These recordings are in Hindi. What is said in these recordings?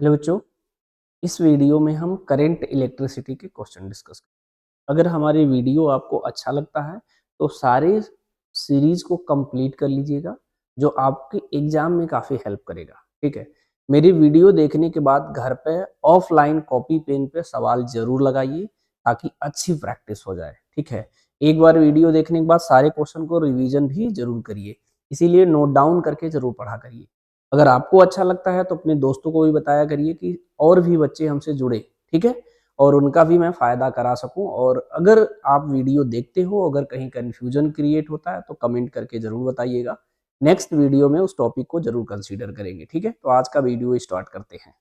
हेलो बच्चों, इस वीडियो में हम करंट इलेक्ट्रिसिटी के क्वेश्चन डिस्कस करेंगे। अगर हमारी वीडियो आपको अच्छा लगता है तो सारे सीरीज को कंप्लीट कर लीजिएगा, जो आपके एग्जाम में काफ़ी हेल्प करेगा। ठीक है, मेरी वीडियो देखने के बाद घर पे ऑफलाइन कॉपी पेन पे सवाल जरूर लगाइए ताकि अच्छी प्रैक्टिस हो जाए। ठीक है, एक बार वीडियो देखने के बाद सारे क्वेश्चन को रिवीजन भी जरूर करिए, इसीलिए नोट डाउन करके जरूर पढ़ा करिए। अगर आपको अच्छा लगता है तो अपने दोस्तों को भी बताया करिए कि और भी बच्चे हमसे जुड़े। ठीक है, और उनका भी मैं फ़ायदा करा सकूं। और अगर आप वीडियो देखते हो, अगर कहीं कन्फ्यूजन क्रिएट होता है तो कमेंट करके ज़रूर बताइएगा। नेक्स्ट वीडियो में उस टॉपिक को ज़रूर कंसीडर करेंगे। ठीक है, तो आज का वीडियो स्टार्ट करते हैं।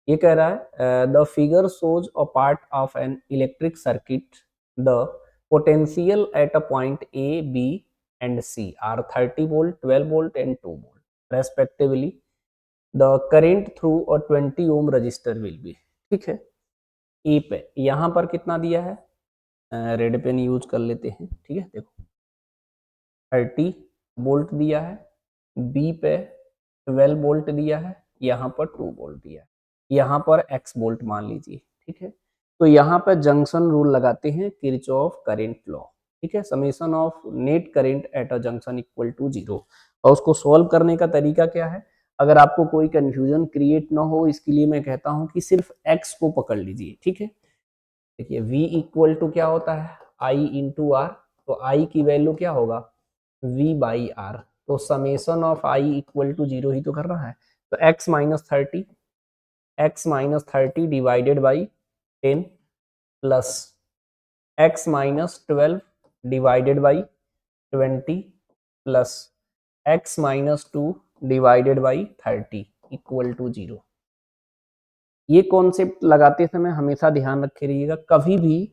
ये कह रहा है the figure shows a part of an electric circuit, the potential at a point A B and C are 30 volt, 12 volt and 2 volt respectively. The current through a 20 ohm resistor will be. ठीक है, ई पे यहाँ पर कितना दिया है, रेड पेन यूज कर लेते हैं। ठीक है, देखो 30 वोल्ट दिया है, बी पे 12 वोल्ट दिया है, यहाँ पर 2 वोल्ट दिया है, यहाँ पर एक्स वोल्ट मान लीजिए। ठीक है, तो यहाँ पर जंक्शन रूल लगाते हैं, किरचॉफ करंट लॉ। ठीक है, summation of net current at a junction equal to 0। और उसको सॉल्व करने का तरीका क्या है, अगर आपको कोई कंफ्यूजन क्रिएट ना हो इसके लिए मैं कहता हूं कि सिर्फ एक्स को पकड़ लीजिए। ठीक है, देखिए v इक्वल टू क्या होता है, i इंटू आर। तो i की वैल्यू क्या होगा, v बाई आर। तो summation of i equal to 0 ही तो कर रहा है। तो x minus 30 divided by 10 plus x minus 12 divided by 20 plus x minus 2 divided by 30 equal to 0। ये कॉन्सेप्ट लगाते समय हमेशा ध्यान रखे रहिएगा, कभी भी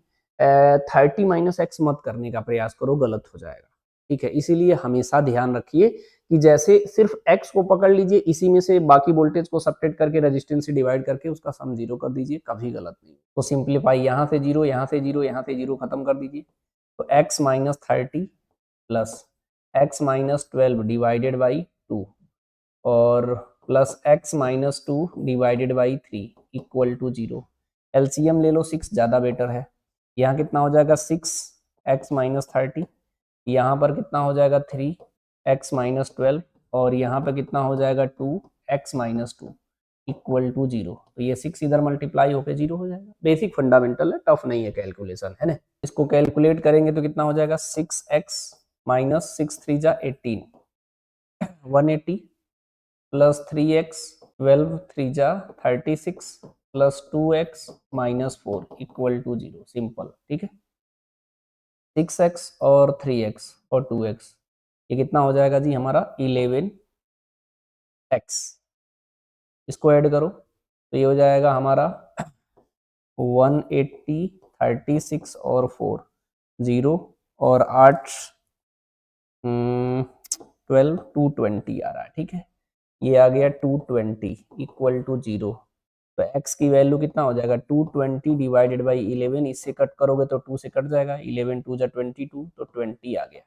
30 माइनस एक्स मत करने का प्रयास करो, गलत हो जाएगा। ठीक है, इसीलिए हमेशा ध्यान रखिए कि जैसे सिर्फ एक्स को पकड़ लीजिए, इसी में से बाकी वोल्टेज को सब्ट्रैक्ट करके रेजिस्टेंस से डिवाइड करके उसका सम जीरो कर दीजिए, कभी गलत नहीं। तो सिंप्लीफाई यहाँ से जीरो, यहाँ से जीरो, यहाँ से जीरो खत्म कर दीजिए। तो x minus 30 plus x minus 12 divided by 2 और plus x minus 2 divided by 3 equal to 0। LCM ले लो, 6 ज़्यादा बेटर है। यहाँ कितना हो जाएगा 6 एक्स माइनस 30, यहाँ पर कितना हो जाएगा 3 एक्स माइनस 12 और यहाँ पर कितना हो जाएगा 2 एक्स माइनस 2 इक्वल टू 0। तो ये 6 इधर मल्टीप्लाई होकर 0 हो जाएगा। बेसिक फंडामेंटल है, टफ नहीं है कैलकुलेशन, है ना। इसको कैलकुलेट करेंगे तो कितना हो जाएगा 6 एक्स माइनस 6 3 जा 18 180 प्लस 3x 12 3 जा 36 plus 2x minus 4 equal to 0। Simple. ठीक है, 6x और 3x और 2x, ये कितना हो जाएगा जी हमारा 11x। इसको ऐड करो तो ये हो जाएगा हमारा 180 36 और 4 0 और 8 12 220 आ रहा है। ठीक है, ये आ गया 220 इक्वल टू 0। तो x की वैल्यू कितना हो जाएगा 220 डिवाइडेड बाई 11, इससे कट करोगे तो 2 से कट जाएगा, 11 2 जा 22 तो 20 आ गया।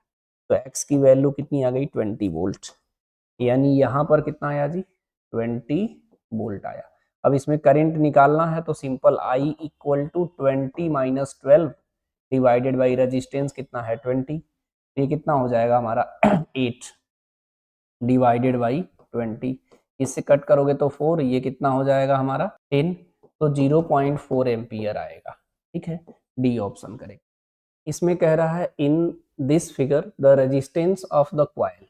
तो x की वैल्यू कितनी आ गई 20 वोल्ट, यानी यहाँ पर कितना आया जी 20 वोल्ट आया। अब इसमें करंट निकालना है तो simple I equal to 20 minus 12 divided by resistance कितना है 20, ये कितना हो जाएगा हमारा 8 डिवाइडेड बाई 20, इससे कट करोगे तो 4, ये कितना हो जाएगा हमारा 10, तो 0.4 एम्पियर आएगा। ठीक है, डी ऑप्शन करेंगे। इसमें कह रहा है in this figure the resistance of the coil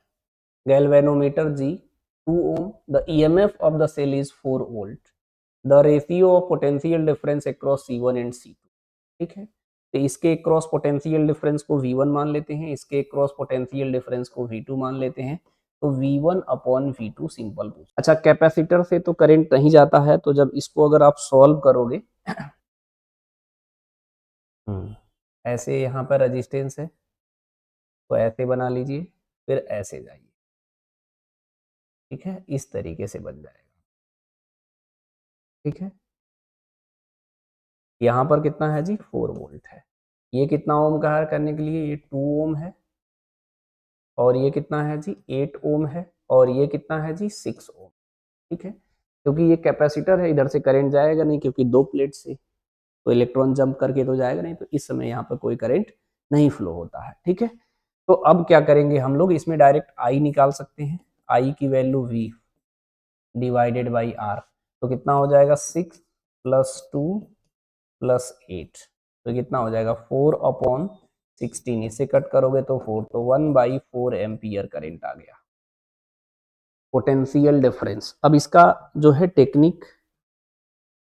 galvanometer G 2 ohm, the EMF of the cell is 4 volt, the ratio of potential difference across C1 and C2। ठीक है, तो इसके क्रॉस पोटेंशियल डिफरेंस को V1 मान लेते हैं, इसके क्रॉस पोटेंशियल डिफरेंस को V2 मान लेते हैं। तो V1 अपॉन V2 सिंपल पूछ। अच्छा, कैपेसिटर से तो करंट नहीं जाता है, तो जब इसको अगर आप सॉल्व करोगे ऐसे यहाँ पर रेजिस्टेंस है तो ऐसे बना लीजिए, फिर ऐसे जाइए। ठीक है, इस तरीके से बन जाएगा। ठीक है, यहाँ पर कितना है जी 4 वोल्ट है। ये कितना ओम का है करने के लिए, ये 2 ओम है और ये कितना है जी 8 ओम है और ये कितना है जी 6 ओम। ठीक है, क्योंकि ये कैपेसिटर है, इधर से करंट जाएगा नहीं क्योंकि दो प्लेट से, तो इलेक्ट्रॉन जंप करके तो जाएगा नहीं, तो इस समय यहाँ पर कोई करंट नहीं फ्लो होता है। ठीक है, तो अब क्या करेंगे हम लोग, इसमें डायरेक्ट आई निकाल सकते हैं। आई की value V divided by R, तो कितना हो जाएगा 6 + 2 + 8, तो कितना हो जाएगा 4/16। इससे कट करोगे तो 4, तो 1/4 एम्पियर करंट आ गया। पोटेंशियल डिफरेंस, अब इसका जो है टेक्निक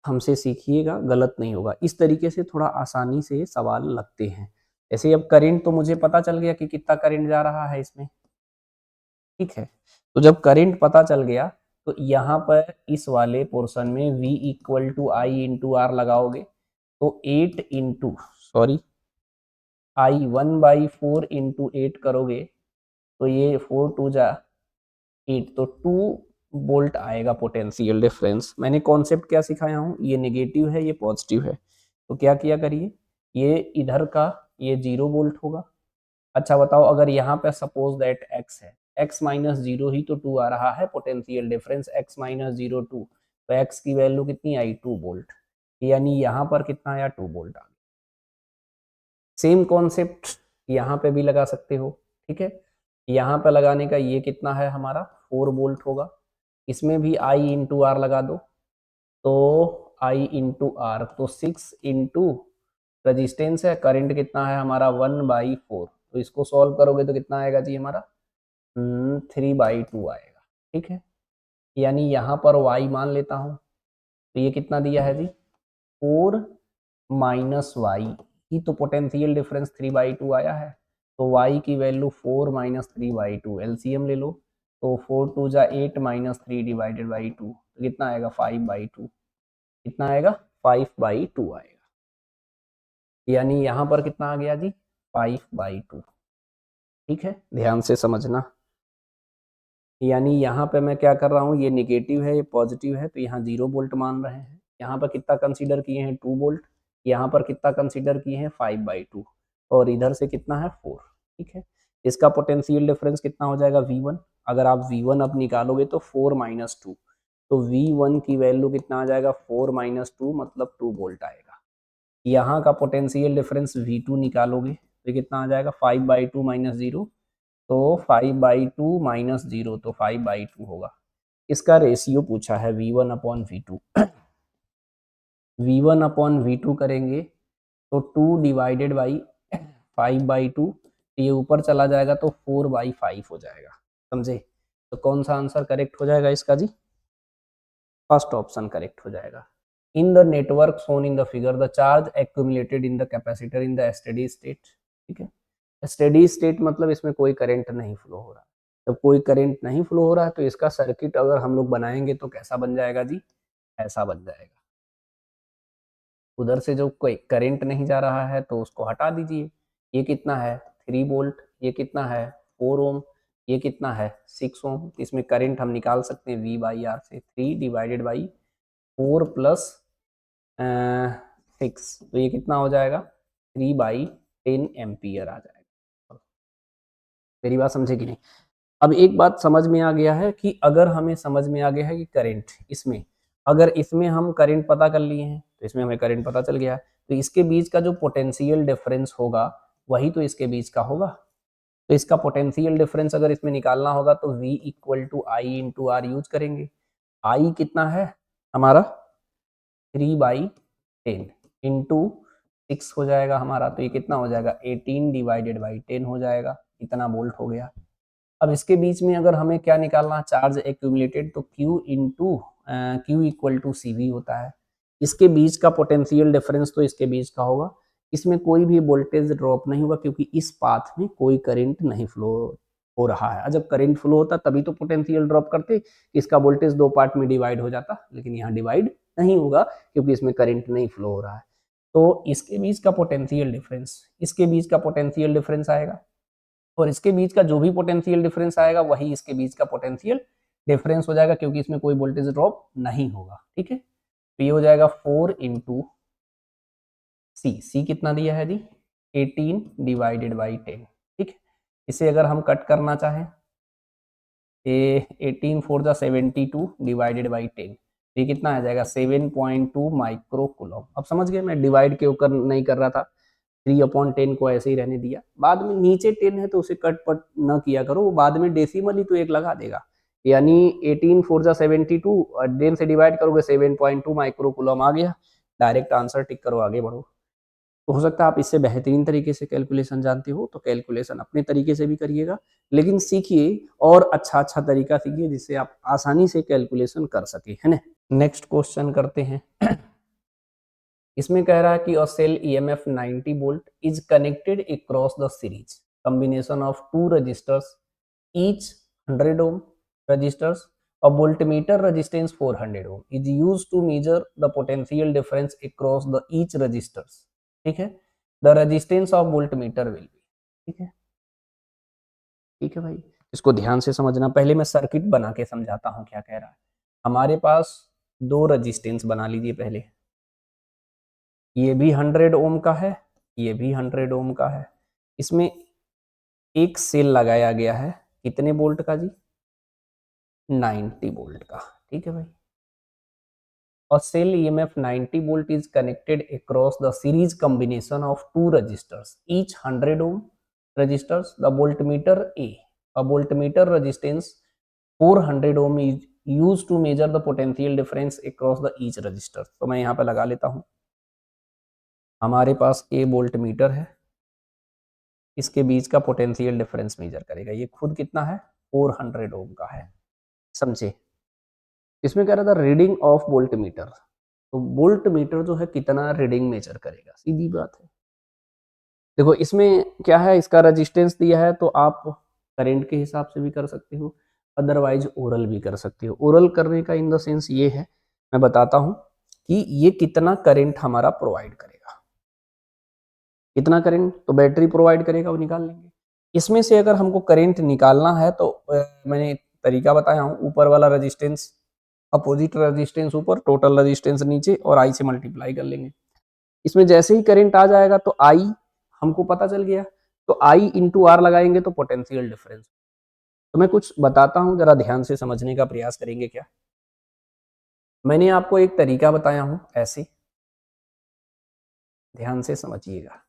हमसे सीखिएगा, गलत नहीं होगा। इस तरीके से थोड़ा आसानी से सवाल लगते हैं। ऐसे अब करंट तो मुझे पता चल गया कि कितना करंट जा रहा है इसमें, ठीक है। तो जब करंट पता चल गया तो यहाँ पर इस वाले पोर्शन में V = I × R लगाओगे, तो 8 इंटू सॉरी I 1/4 × 8 करोगे तो ये 4 2 जा 8, तो 2 वोल्ट आएगा पोटेंशियल डिफरेंस। मैंने कॉन्सेप्ट क्या सिखाया हूँ, ये नेगेटिव है ये पॉजिटिव है, तो क्या किया करिए, ये इधर का ये 0 वोल्ट होगा। अच्छा बताओ, अगर यहाँ पे सपोज दैट x है, x - 0 ही तो 2 आ रहा है, पोटेंशियल डिफरेंस x - 0 2, तो x की वैल्यू कितनी आई 2 वोल्ट, यानी यहाँ पर कितना आया 2 वोल्ट आ गया। सेम कॉन्सेप्ट यहाँ पे भी लगा सकते हो, ठीक है। यहाँ पे लगाने का ये कितना है हमारा 4 वोल्ट होगा, इसमें भी I × R लगा दो, तो I × R, तो 6 इंटू रजिस्टेंस है, करंट कितना है हमारा 1/4, तो इसको सॉल्व करोगे तो कितना आएगा जी हमारा 3/2 आएगा, ठीक है। यानी यहाँ पर y मान लेता हूँ, तो ये कितना दिया है जी 4 - y, ही तो पोटेंशियल डिफरेंस 3/2 आया है, तो y की वैल्यू 4 - 3/2, एलसीएम ले लो, तो 4 2 जा 8 - 3 डिवाइडेड बाई 2, तो कितना आएगा 5/2, कितना आएगा 5/2 आएगा। यानी यहाँ पर कितना आ गया जी 5/2, ठीक है, ध्यान से समझना। यानी यहाँ पे मैं क्या कर रहा हूँ, ये नेगेटिव है ये पॉजिटिव है, तो यहाँ 0 वोल्ट मान रहे हैं। यहाँ पर कितना कंसीडर किए हैं 2 वोल्ट, यहाँ पर कितना कंसीडर किए हैं 5/2, और इधर से कितना है 4, ठीक है। इसका पोटेंशियल डिफरेंस कितना हो जाएगा V1, अगर आप V1 अब निकालोगे तो 4 - 2, तो V1 की वैल्यू कितना आ जाएगा 4 - 2 मतलब 2 वोल्ट आएगा। यहाँ का पोटेंशियल डिफरेंस V2 निकालोगे तो कितना आ जाएगा 5/2 - 0, तो 5/2 - 0, तो 5/2 होगा। इसका रेशियो पूछा है V1/V2 V1/V2 करेंगे तो 2 डिवाइडेड बाई 5/2, ये ऊपर चला जाएगा तो 4/5 हो जाएगा, समझे। तो कौन सा आंसर करेक्ट हो जाएगा इसका जी, फर्स्ट ऑप्शन करेक्ट हो जाएगा। In the network shown in the figure the charge accumulated in the capacitor in the steady state, ठीक है। स्टेडी स्टेट मतलब इसमें कोई करंट नहीं फ्लो हो रहा, जब कोई करंट नहीं फ्लो हो रहा है तो इसका सर्किट अगर हम लोग बनाएंगे तो कैसा बन जाएगा जी, ऐसा बन जाएगा। उधर से जो कोई करंट नहीं जा रहा है तो उसको हटा दीजिए, ये कितना है 3 वोल्ट, ये कितना है 4 ओम, ये कितना है 6 ओम, इसमें करंट हम निकाल सकते हैं V/R से 3 डिवाइडेड बाई 4 + 6, तो ये कितना हो जाएगा 3/10 एम्पियर आ जाएगा। मेरी बात समझे कि नहीं। अब एक बात समझ में आ गया है कि अगर हमें समझ में आ गया है कि करंट इसमें, अगर इसमें हम करंट पता कर लिए हैं तो इसमें हमें करंट पता चल गया है, तो इसके बीच का जो पोटेंशियल डिफरेंस होगा वही तो इसके बीच का होगा। तो इसका पोटेंशियल डिफरेंस अगर इसमें निकालना होगा तो V = I × R यूज करेंगे। I कितना है हमारा 3/10 इंटू 6 हो जाएगा हमारा, तो ये कितना हो जाएगा 18 डिवाइडेड बाई 10 हो जाएगा, इतना वोल्ट हो गया। अब इसके बीच में अगर हमें क्या निकालना है चार्ज एक्यूमुलेटेड, तो Q = CV होता है। इसके बीच का पोटेंशियल डिफरेंस तो इसके बीच का होगा, इसमें कोई भी वोल्टेज ड्रॉप नहीं होगा क्योंकि इस पाथ में कोई करंट नहीं फ्लो हो रहा है। जब करंट फ्लो होता तभी तो पोटेंशियल ड्रॉप करते, इसका वोल्टेज दो पार्ट में डिवाइड हो जाता, लेकिन यहाँ डिवाइड नहीं होगा क्योंकि इसमें करंट नहीं फ्लो हो रहा है। तो इसके बीच का पोटेंशियल डिफरेंस, इसके बीच का पोटेंशियल डिफरेंस आएगा, और इसके बीच का जो भी पोटेंशियल डिफरेंस आएगा वही इसके बीच का पोटेंशियल डिफरेंस हो जाएगा क्योंकि इसमें कोई वोल्टेज ड्रॉप नहीं होगा, ठीक है। तो ये हो जाएगा 4 × C कितना दिया है जी 18 डिवाइडेड बाई 10, ठीक है। इसे अगर हम कट करना चाहें, 18 4 × 72 डिवाइडेड बाई 10, ये कितना आ जाएगा 7.2 माइक्रो कूलम। अब समझ गए, मैं डिवाइड के ऊपर नहीं कर रहा था, 3/10 को ऐसे ही रहने दिया। बाद में नीचे 10 है तो उसे कट पट न किया करो, वो बाद में डेसिमल ही तो एक लगा देगा, यानी 18 4 जा 72 और 10 से डिवाइड करोगे 7.2 माइक्रो कूलम आ गया। डायरेक्ट आंसर टिक करो, आगे बढ़ो। तो हो सकता है आप इससे बेहतरीन तरीके से कैलकुलेशन जानते हो, तो कैलकुलेशन अपने तरीके से भी करिएगा, लेकिन सीखिए और अच्छा अच्छा तरीका सीखिए जिससे आप आसानी से कैलकुलेशन कर सके, है ना। नेक्स्ट क्वेश्चन करते हैं। इसमें कह रहा है कि a cell EMF 90 volt is connected across the series combination of two resistors each 100 ohm resistors, a voltmeter resistance 400 ohm is used to measure the potential difference across the each resistors। ठीक है, the resistance of voltmeter will be। ठीक है, ठीक है भाई, इसको ध्यान से समझना। पहले मैं सर्किट बना के समझाता हूं क्या कह रहा है। हमारे पास दो रजिस्टेंस बना लीजिए पहले, ये भी 100 ओम का है, ये भी 100 ओम का है। इसमें एक सेल लगाया गया है, कितने वोल्ट का जी, 90 वोल्ट का। ठीक है भाई, और cell EMF 90 volt is connected across the series combination of two resistors each 100 ohm resistors, the voltmeter a, a voltmeter resistance 400 ohm is used to measure the potential difference across the each resistor। तो मैं यहाँ पे लगा लेता हूँ, हमारे पास ए वोल्ट मीटर है, इसके बीच का पोटेंशियल डिफरेंस मेजर करेगा। ये खुद कितना है, 400 ओम का है, समझे। इसमें कह रहा था रीडिंग ऑफ वोल्ट मीटर, तो वोल्ट मीटर जो है कितना रीडिंग मेजर करेगा, सीधी बात है। देखो इसमें क्या है, इसका रेजिस्टेंस दिया है तो आप करंट के हिसाब से भी कर सकते हो, अदरवाइज ओरल भी कर सकते हो। ओरल करने का इन द सेंस ये है, मैं बताता हूँ कि ये कितना करंट हमारा प्रोवाइड करेगा, कितना करंट तो बैटरी प्रोवाइड करेगा वो निकाल लेंगे। इसमें से अगर हमको करंट निकालना है तो मैंने तरीका बताया हूँ, ऊपर वाला रेजिस्टेंस अपोजिट रेजिस्टेंस ऊपर, टोटल रेजिस्टेंस नीचे, और आई से मल्टीप्लाई कर लेंगे। इसमें जैसे ही करंट आ जाएगा तो आई हमको पता चल गया, तो आई इंटू आर लगाएंगे तो पोटेंशियल डिफरेंस। तो मैं कुछ बताता हूं, जरा ध्यान से समझने का प्रयास करेंगे क्या। मैंने आपको एक तरीका बताया हूं, ऐसे ध्यान से समझिएगा।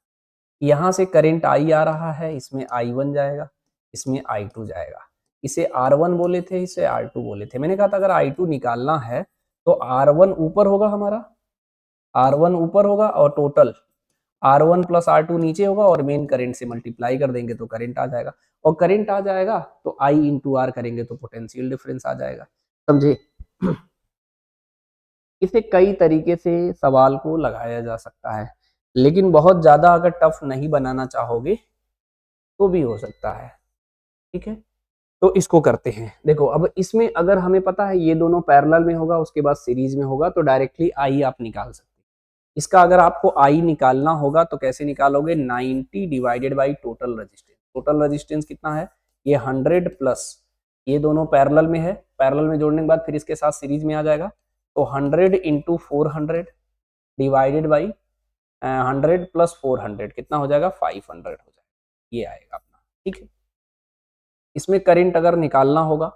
यहां से करंट आई आ रहा है, इसमें आई वन जाएगा, इसमें आई टू जाएगा। इसे आर वन बोले थे, इसे आर टू बोले थे। मैंने कहा था अगर आई टू निकालना है तो आर वन ऊपर होगा हमारा, आर वन ऊपर होगा और total R one plus R two नीचे होगा, और मेन करंट से मल्टीप्लाई कर देंगे तो करंट आ जाएगा, और करंट आ जाएगा तो आई इंटू आर करेंगे तो पोटेंशियल डिफरेंस आ जाएगा, समझे। इसे कई तरीके से सवाल को लगाया जा सकता है, लेकिन बहुत ज्यादा अगर टफ नहीं बनाना चाहोगे तो भी हो सकता है। ठीक है, तो इसको करते हैं। देखो अब इसमें अगर हमें पता है ये दोनों पैरेलल में होगा, उसके बाद सीरीज में होगा, तो डायरेक्टली आई आप निकाल सकते हैं। इसका अगर आपको आई निकालना होगा तो कैसे निकालोगे, 90 divided by total resistance. Total resistance कितना है, ये 100 प्लस, ये दोनों पैरेलल में है, पैरेलल में जोड़ने के बाद फिर इसके साथ सीरीज में आ जाएगा, तो 100 इंटू 400 डिवाइडेड बाई 100 प्लस 400 कितना हो जाएगा, 500 हो जाएगा, ये आएगा अपना। ठीक है, इसमें करंट अगर निकालना होगा,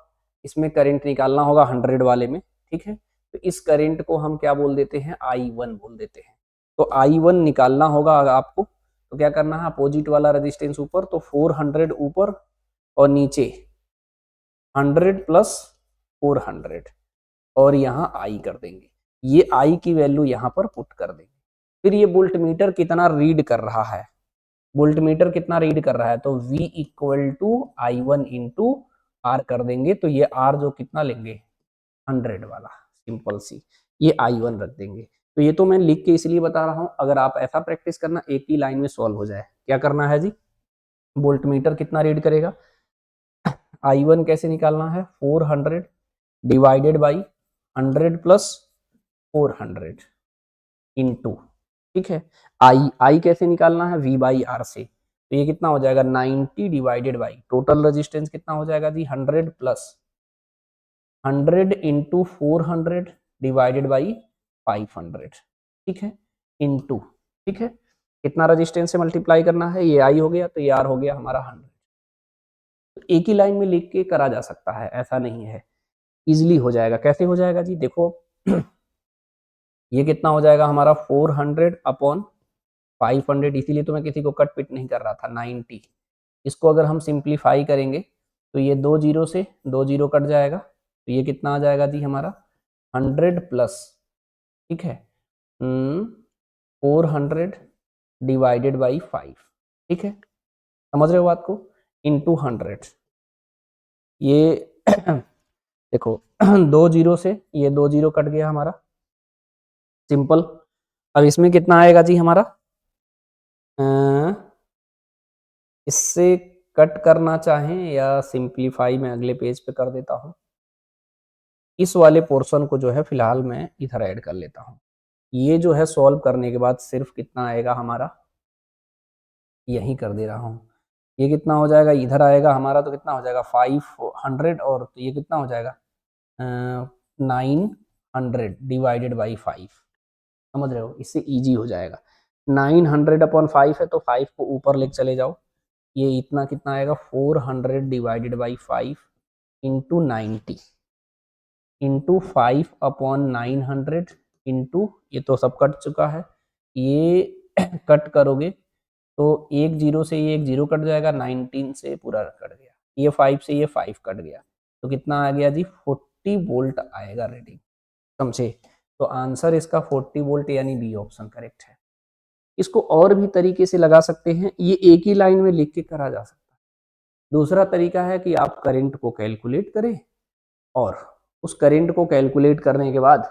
इसमें करंट निकालना होगा 100 वाले में। ठीक है, तो इस करंट को हम क्या बोल देते हैं, I1 बोल देते हैं। तो I1 निकालना होगा अगर आपको, तो क्या करना है, अपोजिट वाला रेजिस्टेंस ऊपर, तो 400 ऊपर और नीचे 100 प्लस 400, और यहाँ I कर देंगे, ये I की वैल्यू यहाँ पर पुट कर देंगे। फिर ये वोल्ट मीटर कितना रीड कर रहा है, वोल्ट मीटर कितना रीड कर रहा है, तो V equal to I1 into R कर देंगे, तो ये आर जो कितना लेंगे, 100 वाला, सिंपल सी, ये I1 रख देंगे। तो ये तो मैं लिख के इसलिए बता रहा हूं, अगर आप ऐसा प्रैक्टिस करना एक ही लाइन में सॉल्व हो जाए। क्या करना है जी, वोल्ट मीटर कितना रीड करेगा, I1 कैसे निकालना है, 400 डिवाइडेड बाई 100 प्लस 400 इंटू, ठीक है, आई कैसे निकालना है, V बाई आर से, तो ये कितना हो जाएगा, 90 डिवाइडेड बाई टोटल रेजिस्टेंस कितना हो जाएगा जी, 100 प्लस 100 इंटू 400 डिवाइडेड बाई 500। ठीक है, इंटू, ठीक है, कितना रेजिस्टेंस से मल्टीप्लाई करना है, ये आई हो गया तो ये आर हो गया हमारा 100। तो एक ही लाइन में लिख के करा जा सकता है, ऐसा नहीं है, इजिली हो जाएगा। कैसे हो जाएगा जी, देखो ये कितना हो जाएगा हमारा 400 अपॉन 500, इसीलिए तो मैं किसी को कट पिट नहीं कर रहा था, 90। इसको अगर हम सिंप्लीफाई करेंगे तो ये 2 जीरो से 2 जीरो कट जाएगा, तो ये कितना आ जाएगा जी हमारा 100 प्लस, ठीक है, 400 डिवाइडेड बाई 5, ठीक है, समझ रहे हो बात को, इंटू 100। ये देखो 2 जीरो से ये 2 जीरो कट गया हमारा, सिंपल। अब इसमें कितना आएगा जी हमारा, इससे कट करना चाहें या सिंप्लीफाई मैं अगले पेज पे कर देता हूं, इस वाले पोर्शन को जो है फिलहाल मैं इधर ऐड कर लेता हूं। ये जो है सॉल्व करने के बाद सिर्फ कितना आएगा हमारा, यही कर दे रहा हूँ, ये कितना हो जाएगा, इधर आएगा हमारा तो कितना हो जाएगा 500, और तो ये कितना हो जाएगा 900 डिवाइडेड बाई 5, समझ रहे हो, इससे इजी हो जाएगा। 900 अपॉन 5 है तो 5 को ऊपर लेके चले जाओ, ये इतना कितना आएगा 400 divided by 5 into 90 into 5 upon 900 into, ये तो सब कट चुका है, ये कट करोगे तो एक जीरो से ये एक जीरो कट जाएगा, 19 से पूरा कट गया, ये 5 से ये 5 कट गया, तो कितना आ गया जी 40 वोल्ट आएगा रीडिंग, समझे। तो आंसर इसका 40 वोल्ट यानी बी ऑप्शन करेक्ट है। इसको और भी तरीके से लगा सकते हैं, ये एक ही लाइन में लिख के करा जा सकता है। दूसरा तरीका है कि आप करंट को कैलकुलेट करें और उस करंट को कैलकुलेट करने के बाद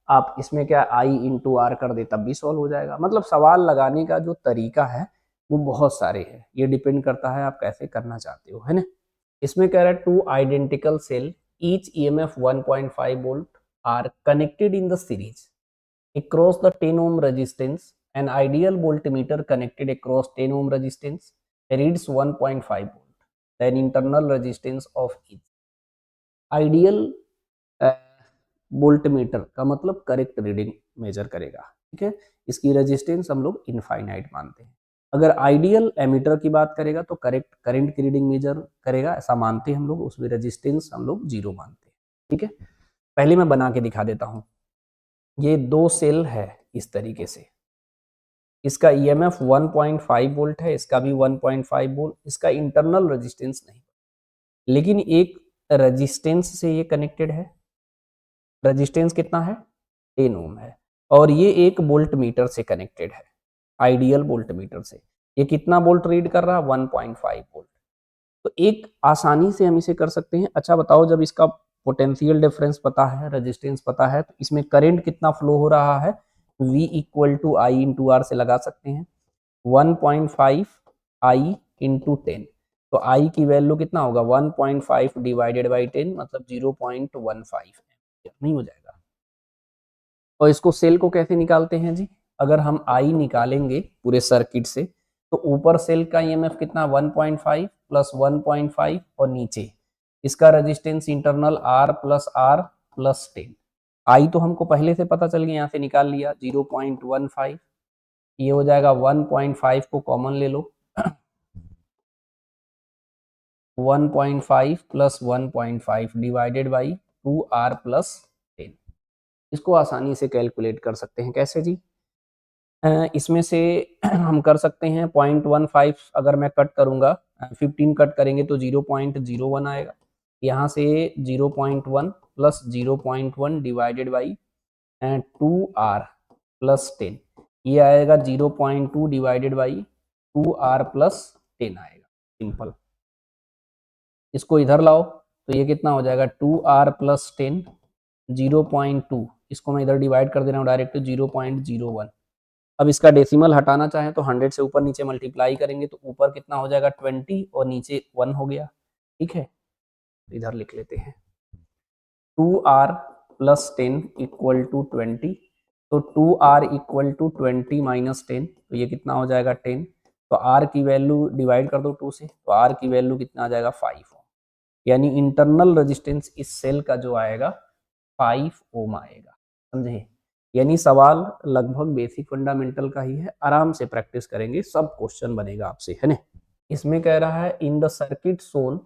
आप इसमें क्या आई इंटू आर कर दे, तब भी सॉल्व हो जाएगा। मतलब सवाल लगाने का जो तरीका है वो बहुत सारे हैं, ये डिपेंड करता है आप कैसे करना चाहते हो, है ना। इसमें कह रहा है two identical cell each EMF 1.5 volt are connected in the series across the 10 ohm resistance. An ideal voltmeter connected across 10 ohm resistance reads 1.5 volt, then internal resistance of each. Ideal voltmeter का मतलब करेक्ट रीडिंग मेजर करेगा, ठीक है, इसकी रेजिस्टेंस हम लोग इनफाइनाइट मानते हैं। अगर आइडियल एमीटर की बात करेगा तो करेक्ट करंट की रीडिंग मेजर करेगा, ऐसा मानते हैं हम लोग, उसमें रेजिस्टेंस हम लोग 0 मानते हैं, ठीक है। पहले मैं बना के दिखा देता हूँ, ये 2 सेल है इस तरीके से, इसका ईएमएफ 1.5 वोल्ट है, इसका भी 1.5 वोल्ट, इसका इंटरनल रेजिस्टेंस नहीं, लेकिन एक रेजिस्टेंस से ये कनेक्टेड है, रेजिस्टेंस कितना है 10 ओम है, और ये एक वोल्ट मीटर से कनेक्टेड है, आइडियल वोल्ट मीटर से। ये कितना वोल्ट रीड कर रहा है 1.5 वोल्ट। तो एक आसानी से हम इसे कर सकते हैं। अच्छा बताओ, जब इसका पोटेंशियल डिफरेंस पता है, रेजिस्टेंस पता है, तो इसमें करंट कितना फ्लो हो रहा है, V equal to I into R से लगा सकते हैं, 1.5 आई इंटू 10, तो आई की वैल्यू कितना होगा 1.5 डिवाइडेड बाई 10 मतलब 0.15 नहीं हो जाएगा। और इसको सेल को कैसे निकालते हैं जी, अगर हम आई निकालेंगे पूरे सर्किट से तो ऊपर सेल का ईएमएफ कितना 1.5 प्लस 1.5 और नीचे इसका रेजिस्टेंस इंटरनल R प्लस 10। आई तो हमको पहले से पता चल गया, यहाँ से निकाल लिया 0.15, ये हो जाएगा 1.5 को कॉमन ले लो 1.5 plus 1.5 divided by 2R plus 10। इसको आसानी से कैलकुलेट कर सकते हैं, कैसे जी, इसमें से हम कर सकते हैं 0.15 अगर मैं कट करूंगा 15 कट करेंगे तो 0.01 आएगा, यहाँ से 0.1 plus 0.1 divided by 2R plus 10, ये आएगा 0.2 डिवाइडेड बाई 2R प्लस 10 आएगा, सिंपल। इसको इधर लाओ तो ये कितना हो जाएगा 2R प्लस 10, 0.2, इसको मैं इधर डिवाइड कर दे रहा हूँ डायरेक्ट 0.01। अब इसका डेसिमल हटाना चाहें तो 100 से ऊपर नीचे मल्टीप्लाई करेंगे तो ऊपर कितना हो जाएगा 20 और नीचे 1 हो गया, ठीक है, इधर लिख लेते हैं 2R प्लस 10 इक्वल टू 20, तो 2R इक्वल टू 20 माइनस 10, तो ये कितना हो जाएगा 10, तो R की वैल्यू डिवाइड कर दो 2 से, तो R की वैल्यू कितना आ जाएगा 5 ओम, यानी इंटरनल रेजिस्टेंस इस सेल का जो आएगा 5 ओम आएगा, समझे। यानी सवाल लगभग बेसिक फंडामेंटल का ही है, आराम से प्रैक्टिस करेंगे सब क्वेश्चन बनेगा आपसे, है ना। इसमें कह रहा है in the circuit Son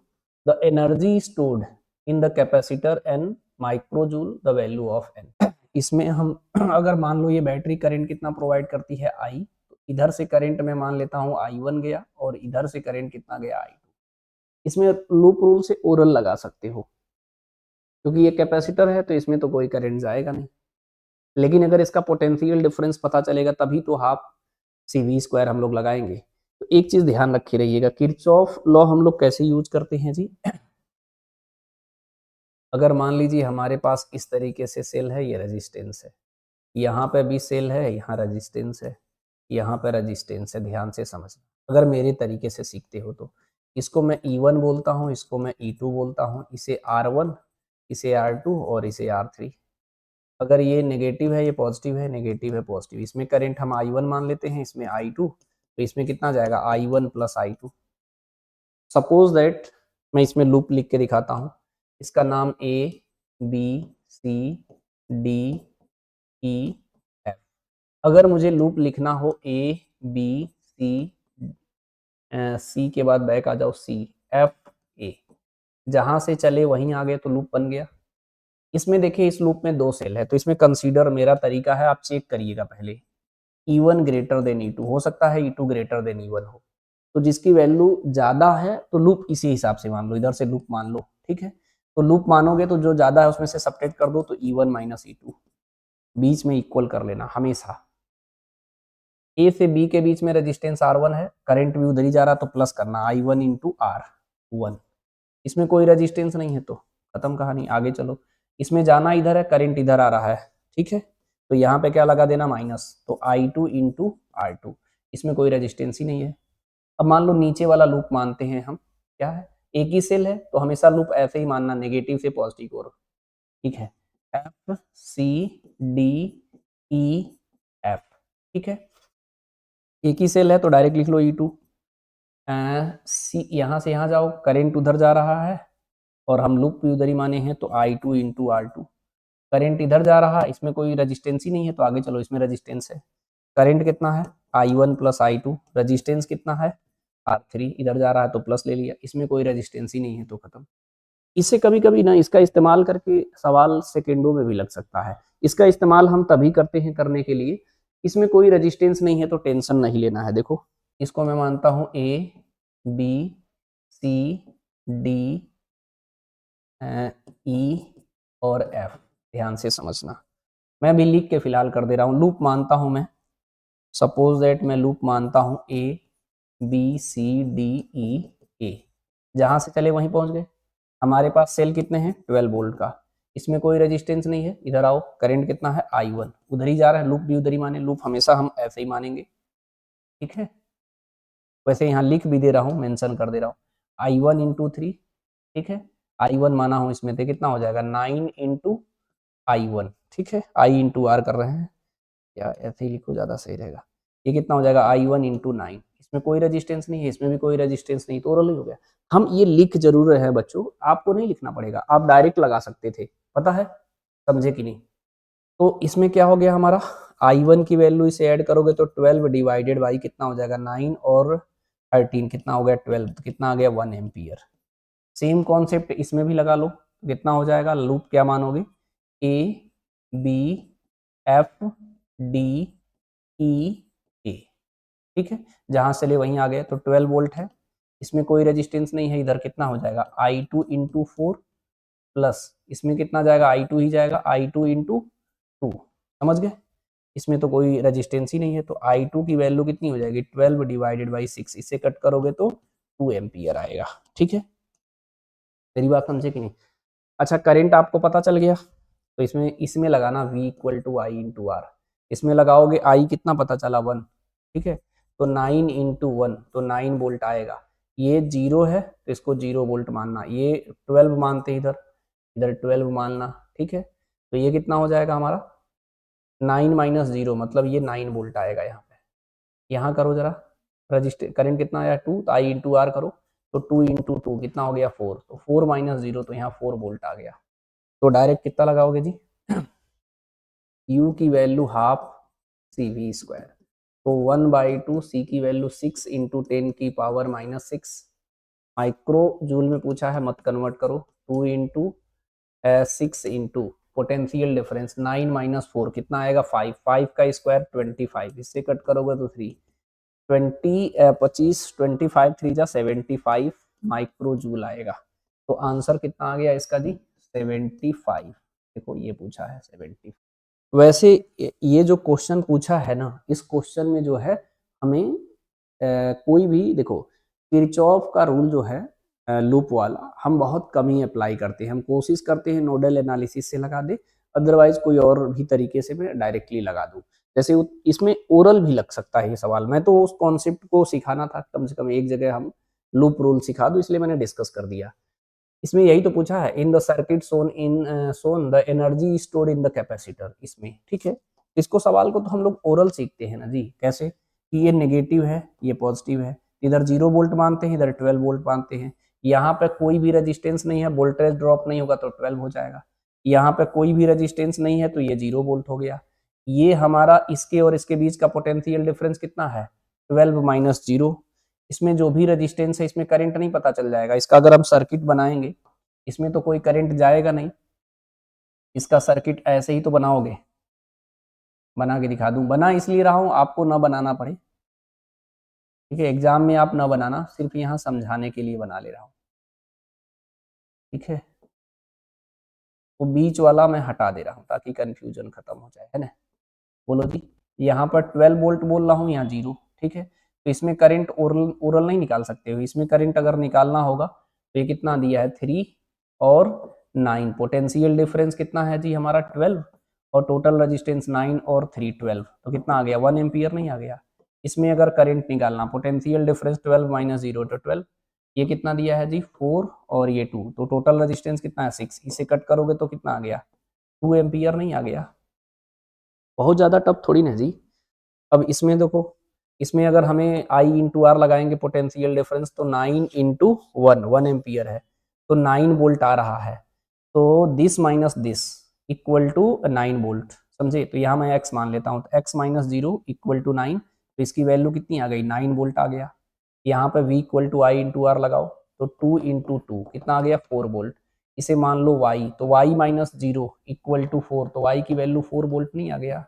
the energy stored in the capacitor n माइक्रोजूल the value of n। इसमें हम अगर मान लो ये बैटरी करंट कितना प्रोवाइड करती है आई, तो इधर से करंट मैं मान लेता हूँ I1 गया और इधर से करंट कितना गया I2। इसमें लूप रूल से ओरल लगा सकते हो, क्योंकि ये कैपेसिटर है तो इसमें तो कोई करंट जाएगा नहीं। लेकिन अगर इसका पोटेंशियल डिफरेंस पता चलेगा तभी तो हाफ CV स्क्वायर हम लोग लगाएंगे। तो एक चीज ध्यान रखे रहिएगा, किरचॉफ लॉ हम लोग कैसे यूज करते हैं जी। अगर मान लीजिए हमारे पास इस तरीके से सेल है, ये रेजिस्टेंस है, यहाँ पे भी सेल है, यहाँ रेजिस्टेंस है, यहाँ पे रेजिस्टेंस है, ध्यान से समझना अगर मेरे तरीके से सीखते हो तो। इसको मैं E1 बोलता हूँ, इसको मैं E2 बोलता हूँ, इसे R1, इसे R2 और इसे R3। अगर ये नेगेटिव है, ये पॉजिटिव है, नेगेटिव है, पॉजिटिव, इसमें करंट हम I1 मान लेते हैं, इसमें I2, तो इसमें कितना जाएगा I1 plus I2। Suppose that मैं इसमें लूप लिख के दिखाता हूँ, इसका नाम ABCDEF। अगर मुझे लूप लिखना हो ABC के बाद बैक आ जाओ CFA, जहां से चले वहीं आ गए तो लूप बन गया। इसमें देखिए इस लूप में 2 सेल है, तो इसमें कंसीडर मेरा तरीका है, आप चेक करिएगा पहले E1 ग्रेटर देन E2, हो सकता है E2 ग्रेटर देन E1 हो, तो जिसकी वैल्यू ज्यादा है तो लूप इसी हिसाब से मान लो, इधर से लूप मान लो, ठीक है। तो लूप मानोगे तो जो ज्यादा है उसमें से सब्ट्रैक्ट कर दो, तो E1 माइनस E2, बीच में इक्वल कर लेना हमेशा। ए से बी के बीच में रेजिस्टेंस R1 है, करंट भी उधर ही जा रहा तो प्लस करना I1 इंटू R1। इसमें कोई रेजिस्टेंस नहीं है तो खत्म कहानी, आगे चलो। इसमें जाना इधर है, करंट इधर आ रहा है, ठीक है, तो यहाँ पे क्या लगा देना माइनस, तो I2 इंटू R2। इसमें कोई रेजिस्टेंस ही नहीं है। अब मान लो नीचे वाला लूप मानते हैं हम, क्या है, एक ही सेल है तो हमेशा लूप ऐसे ही मानना, नेगेटिव से पॉजिटिव की ओर, ठीक है, FCDEF, ठीक है। एक ही सेल है तो डायरेक्ट लिख लो E2। सी यहाँ से यहाँ जाओ, करंट उधर जा रहा है और हम लूप भी उधर ही माने हैं, तो I2 इंटू R2। करंट इधर जा रहा है, इसमें कोई रेजिस्टेंस ही नहीं है तो आगे चलो, इसमें रेजिस्टेंस है। करंट कितना है I1 प्लस I2, रेजिस्टेंस कितना है R3, इधर जा रहा है तो प्लस ले लिया, इसमें कोई रेजिस्टेंस ही नहीं है तो खत्म। इससे कभी कभी ना इसका इस्तेमाल करके सवाल सेकेंडों में भी लग सकता है। इसका इस्तेमाल हम तभी करते हैं करने के लिए, इसमें कोई रेजिस्टेंस नहीं है तो टेंशन नहीं लेना है। देखो इसको मैं मानता हूँ ABCDE और F, ध्यान से समझना, मैं भी लिख के फिलहाल कर दे रहा हूँ। लूप मानता हूँ मैं, सपोज दैट मैं लूप मानता हूँ ABCDE, जहां से चले वहीं पहुंच गए। हमारे पास सेल कितने हैं 12 वोल्ट का, इसमें कोई रेजिस्टेंस नहीं है, इधर आओ, करंट कितना है I1, उधर ही जा रहा है, लूप भी उधर ही माने, लूप हमेशा हम ऐसे ही मानेंगे, ठीक है। वैसे यहाँ लिख भी दे रहा हूँ, मेंशन कर दे रहा हूँ, I1 इंटू 3, ठीक है, I1 माना हूँ इसमें, तो कितना हो जाएगा 9 इंटू I1, ठीक है, I इंटू R कर रहे हैं, या ऐसे ही लिखो ज़्यादा सही रहेगा। ये कितना हो जाएगा I1 इंटू 9, इसमें कोई रेजिस्टेंस नहीं है, इसमें भी कोई रेजिस्टेंस नहीं, तो ओरल ही हो गया। हम ये लिख जरूर रहे हैं बच्चों, आपको नहीं लिखना पड़ेगा, आप डायरेक्ट लगा सकते थे, पता है, समझे कि नहीं। तो इसमें क्या हो गया हमारा, I1 की वैल्यू इसे ऐड करोगे तो 12 डिवाइडेड बाई कितना हो जाएगा 9 और 13, कितना हो गया 12, तो कितना आ गया 1 एम्पियर। सेम कॉन्सेप्ट इसमें भी लगा लो, कितना हो जाएगा, लूप क्या मानोगे ABFDE, ठीक है, जहां से ले वहीं आ गए, तो 12 वोल्ट है, इसमें कोई रेजिस्टेंस नहीं है, इधर कितना हो जाएगा I2 इंटू 4 प्लस इसमें कितना जाएगा I2 ही जाएगा, I2 इंटू 2, समझ गए, इसमें तो कोई रेजिस्टेंस ही नहीं है, तो I2 की वैल्यू कितनी हो जाएगी 12 डिवाइडेड बाई 6, इसे कट करोगे तो 2 एम्पियर आएगा, ठीक है, मेरी बात समझे कि नहीं। अच्छा करंट आपको पता चल गया, तो इसमें इसमें लगाना V equal to I into R, इसमें लगाओगे I कितना पता चला 1, ठीक है, तो 9 इंटू 1 तो 9 वोल्ट आएगा, ये 0 है तो इसको 0 वोल्ट मानना, ये 12 मानते इधर, इधर 12 मानना, ठीक है, तो ये कितना हो जाएगा हमारा 9 माइनस 0, मतलब ये 9 वोल्ट आएगा। यहाँ पे यहाँ करो जरा, रजिस्टर करंट कितना आया 2, तो आई इंटू आर करो, तो 2 इंटू 2 कितना हो गया 4, तो 4 माइनस 0 तो यहाँ 4 वोल्ट आ गया। तो डायरेक्ट कितना लगाओगे जी U की वैल्यू हाफ CV स्क्वायर, तो 1/2 C की वैल्यू 6 इंटू 10 की पावर माइनस 6, माइक्रो जूल में पूछा है मत कन्वर्ट करो, 2 into 6 into potential difference 9 minus 4 कितना आएगा 5, 5 का स्क्वायर 25, इससे कट करोगे तो 3, 25 25 3 जा 75 माइक्रो जूल आएगा। तो आंसर कितना आ गया इसका जी 75। देखो ये पूछा है 75। वैसे ये जो क्वेश्चन पूछा है ना, इस क्वेश्चन में जो है हमें कोई भी देखो किरचॉफ का रूल जो है लूप वाला हम बहुत कम ही अप्लाई करते हैं। हम कोशिश करते हैं नोडल एनालिसिस से लगा दे, अदरवाइज कोई और भी तरीके से मैं डायरेक्टली लगा दूं। जैसे इसमें ओरल भी लग सकता है ये सवाल, मैं तो उस कॉन्सेप्ट को सिखाना था, कम से कम एक जगह हम लूप रूल सिखा दो, इसलिए मैंने डिस्कस कर दिया। इसमें यही तो पूछा है, in the circuit Son the energy stored in the capacitor, इसमें ठीक है। इसको सवाल को तो हम लोग ओरल सीखते हैं ना जी, कैसे कि ये नेगेटिव है ये पॉजिटिव है, इधर 0 वोल्ट मानते हैं इधर 12 वोल्ट मानते हैं, यहाँ पे कोई भी रेजिस्टेंस नहीं है, वोल्टेज ड्रॉप नहीं होगा तो 12 हो जाएगा, यहाँ पे कोई भी रेजिस्टेंस नहीं है तो ये 0 वोल्ट हो गया। ये हमारा इसके और इसके बीच का पोटेंशियल डिफरेंस कितना है 12 माइनस 0। इसमें जो भी रेजिस्टेंस है इसमें करंट नहीं पता चल जाएगा, इसका अगर हम सर्किट बनाएंगे इसमें तो कोई करंट जाएगा नहीं, इसका सर्किट ऐसे ही तो बनाओगे, बना के दिखा दूं, बना इसलिए रहा हूं आपको ना बनाना पड़े, ठीक है, एग्जाम में आप ना बनाना, सिर्फ यहाँ समझाने के लिए बना ले रहा हूँ, ठीक है। वो बीच वाला मैं हटा दे रहा हूँ ताकि कंफ्यूजन खत्म हो जाए, है ना। बोलो जी, यहाँ पर 12 वोल्ट बोल रहा हूँ, यहाँ 0, ठीक है। तो इसमें करंट ओरल ओरल नहीं निकाल सकते हो, इसमें करंट अगर निकालना होगा तो ये कितना दिया है 3 और 9, पोटेंशियल डिफरेंस कितना है जी हमारा 12 और टोटल रेजिस्टेंस 9 और 3 12, तो कितना आ गया 1 एम्पियर नहीं आ गया। इसमें अगर करंट निकालना, पोटेंशियल डिफरेंस 12 माइनस 0 तो 12, ये कितना दिया है जी 4 और ये 2, तो टोटल रेजिस्टेंस कितना है 6, इसे कट करोगे तो कितना आ गया 2 एम्पियर नहीं आ गया। बहुत ज़्यादा टफ थोड़ी ना जी। अब इसमें देखो, इसमें अगर हमें I इंटू आर लगाएंगे पोटेंशियल डिफरेंस तो 9 इंटू 1 एम्पियर है, तो 9 वोल्ट आ रहा है, तो this minus this equal to 9 volt, समझे। तो यहाँ मैं x मान लेता हूँ, तो x माइनस 0 इक्वल टू 9, तो इसकी वैल्यू कितनी आ गई 9 वोल्ट आ गया। यहाँ पे v equal to I into R लगाओ, तो 2 इंटू 2 कितना आ गया 4 वोल्ट। इसे मान लो y, तो y माइनस 0 इक्वल टू 4, तो y की वैल्यू 4 वोल्ट नहीं आ गया।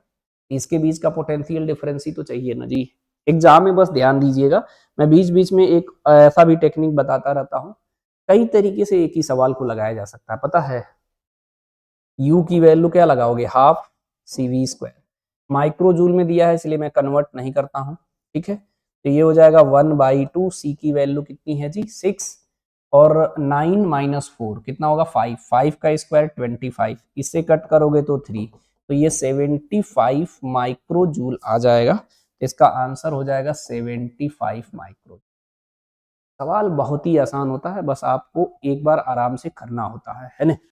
इसके बीच का पोटेंशियल डिफरेंस ही तो चाहिए ना जी। एग्जाम में बस ध्यान दीजिएगा, मैं बीच बीच में एक ऐसा भी टेक्निक बताता रहता हूँ, कई तरीके से एक ही सवाल को लगाया जा सकता है, पता है। U की वैल्यू क्या लगाओगे half CV square, micro joule में दिया है इसलिए मैं कन्वर्ट नहीं करता हूँ, ठीक है। तो ये हो जाएगा 1/2, C की वैल्यू कितनी है जी 6 और 9 माइनस 4 कितना होगा 5, 5 का स्क्वायर 25, इससे कट करोगे तो 3, तो ये 75 माइक्रो जूल आ जाएगा। इसका आंसर हो जाएगा 75 माइक्रो। सवाल बहुत ही आसान होता है, बस आपको एक बार आराम से करना होता है ना।